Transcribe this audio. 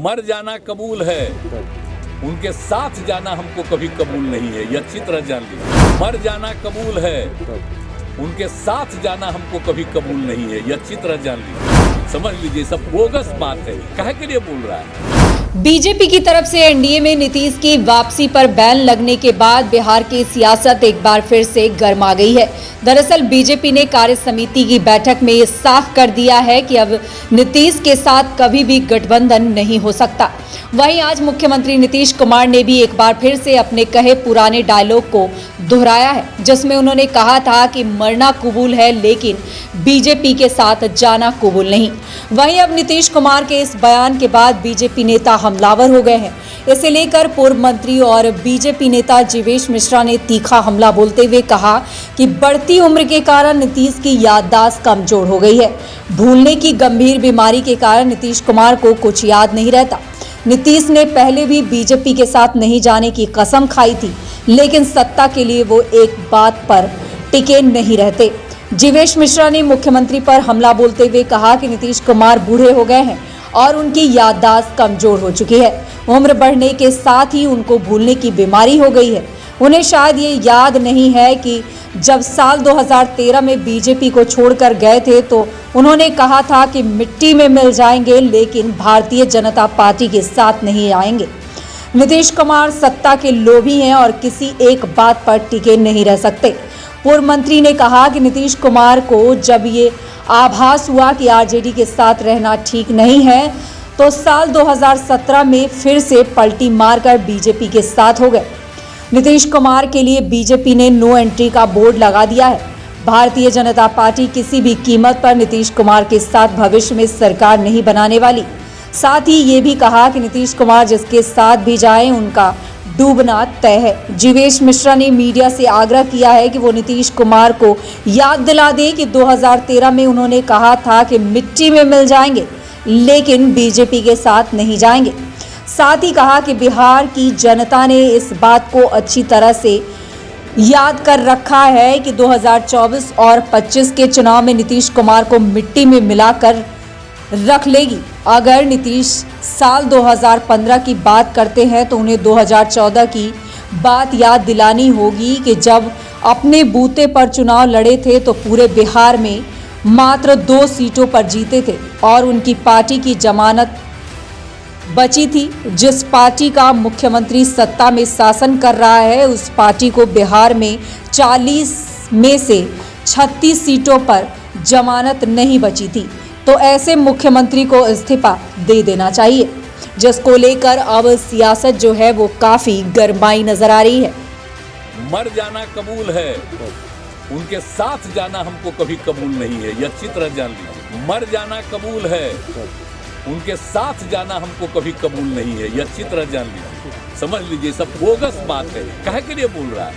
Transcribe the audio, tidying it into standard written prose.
मर जाना कबूल है, उनके साथ जाना हमको कभी कबूल नहीं है। ये अच्छी तरह जान लीजिए। मर जाना कबूल है, उनके साथ जाना हमको कभी कबूल नहीं है। ये अच्छी तरह जान लीजिए, समझ लीजिए। सब बोगस बात है। काहे के लिए बोल रहा है? बीजेपी की तरफ से एनडीए में नीतीश की वापसी पर बैन लगने के बाद बिहार की सियासत एक बार फिर से गर्मा गई है। दरअसल बीजेपी ने कार्य समिति की बैठक में ये साफ कर दिया है कि अब नीतीश के साथ कभी भी गठबंधन नहीं हो सकता। वहीं आज मुख्यमंत्री नीतीश कुमार ने भी एक बार फिर से अपने कहे पुराने डायलॉग को दोहराया है, जिसमें उन्होंने कहा था कि मरना कबूल है लेकिन बीजेपी के साथ जाना कबूल नहीं। वहीं अब नीतीश कुमार के इस बयान के बाद बीजेपी नेता हमलावर हो गए हैं। इसे लेकर पूर्व मंत्री और बीजेपी नेता जीवेश मिश्रा ने तीखा हमला बोलते हुए कहा कि बढ़ती उम्र के कारण नीतीश की याददाश्त कमजोर हो गई है। भूलने की गंभीर बीमारी के कारण नीतीश कुमार को कुछ याद नहीं रहता। नीतीश ने पहले भी बीजेपी के साथ नहीं जाने की कसम खाई थी, लेकिन सत्ता के लिए वो एक बात पर टिके नहीं रहते। जीवेश मिश्रा ने मुख्यमंत्री पर हमला बोलते हुए कहा कि नीतीश कुमार बूढ़े हो गए हैं और उनकी याददाश्त कमजोर हो चुकी है। उम्र बढ़ने के साथ ही उनको भूलने की बीमारी हो गई है। उन्हें शायद ये याद नहीं है कि जब साल 2013 में बीजेपी को छोड़कर गए थे तो उन्होंने कहा था कि मिट्टी में मिल जाएंगे लेकिन भारतीय जनता पार्टी के साथ नहीं आएंगे। नीतीश कुमार सत्ता के लोभी हैं और किसी एक बात पर टिके नहीं रह सकते। पूर्व मंत्री ने कहा कि नीतीश कुमार को जब ये आभास हुआ कि आरजेडी के साथ रहना ठीक नहीं है तो साल 2017 में फिर से पलटी मारकर बीजेपी के साथ हो गए। नीतीश कुमार के लिए बीजेपी ने नो एंट्री का बोर्ड लगा दिया है। भारतीय जनता पार्टी किसी भी कीमत पर नीतीश कुमार के साथ भविष्य में सरकार नहीं बनाने वाली। साथ ही ये भी कहा कि नीतीश कुमार जिसके साथ भी जाएं उनका डूबना तय है। जीवेश मिश्रा ने मीडिया से आग्रह किया है कि वो नीतीश कुमार को याद दिला दें कि 2013 में उन्होंने कहा था कि मिट्टी में मिल जाएंगे लेकिन बीजेपी के साथ नहीं जाएंगे। साथ ही कहा कि बिहार की जनता ने इस बात को अच्छी तरह से याद कर रखा है कि 2024 और 25 के चुनाव में नीतीश कुमार को मिट्टी में मिलाकर रख लेगी। अगर नीतीश साल 2015 की बात करते हैं तो उन्हें 2014 की बात याद दिलानी होगी कि जब अपने बूते पर चुनाव लड़े थे तो पूरे बिहार में मात्र 2 सीटों पर जीते थे और उनकी पार्टी की जमानत बची थी। जिस पार्टी का मुख्यमंत्री सत्ता में शासन कर रहा है उस पार्टी को बिहार में 40 में से 36 सीटों पर जमानत नहीं बची थी, तो ऐसे मुख्यमंत्री को इस्तीफा दे देना चाहिए, जिसको लेकर अब सियासत जो है वो काफी गरमाई नजर आ रही है। मर जाना कबूल है, उनके साथ जाना हमको कभी कबूल नहीं है। ये अच्छी तरह जान लीजिए। मर जाना कबूल है, उनके साथ जाना हमको कभी कबूल नहीं है। ये अच्छी तरह जान लीजिए, समझ लीजिए। सब बोगस बात है। काहे के लिए बोल रहा है?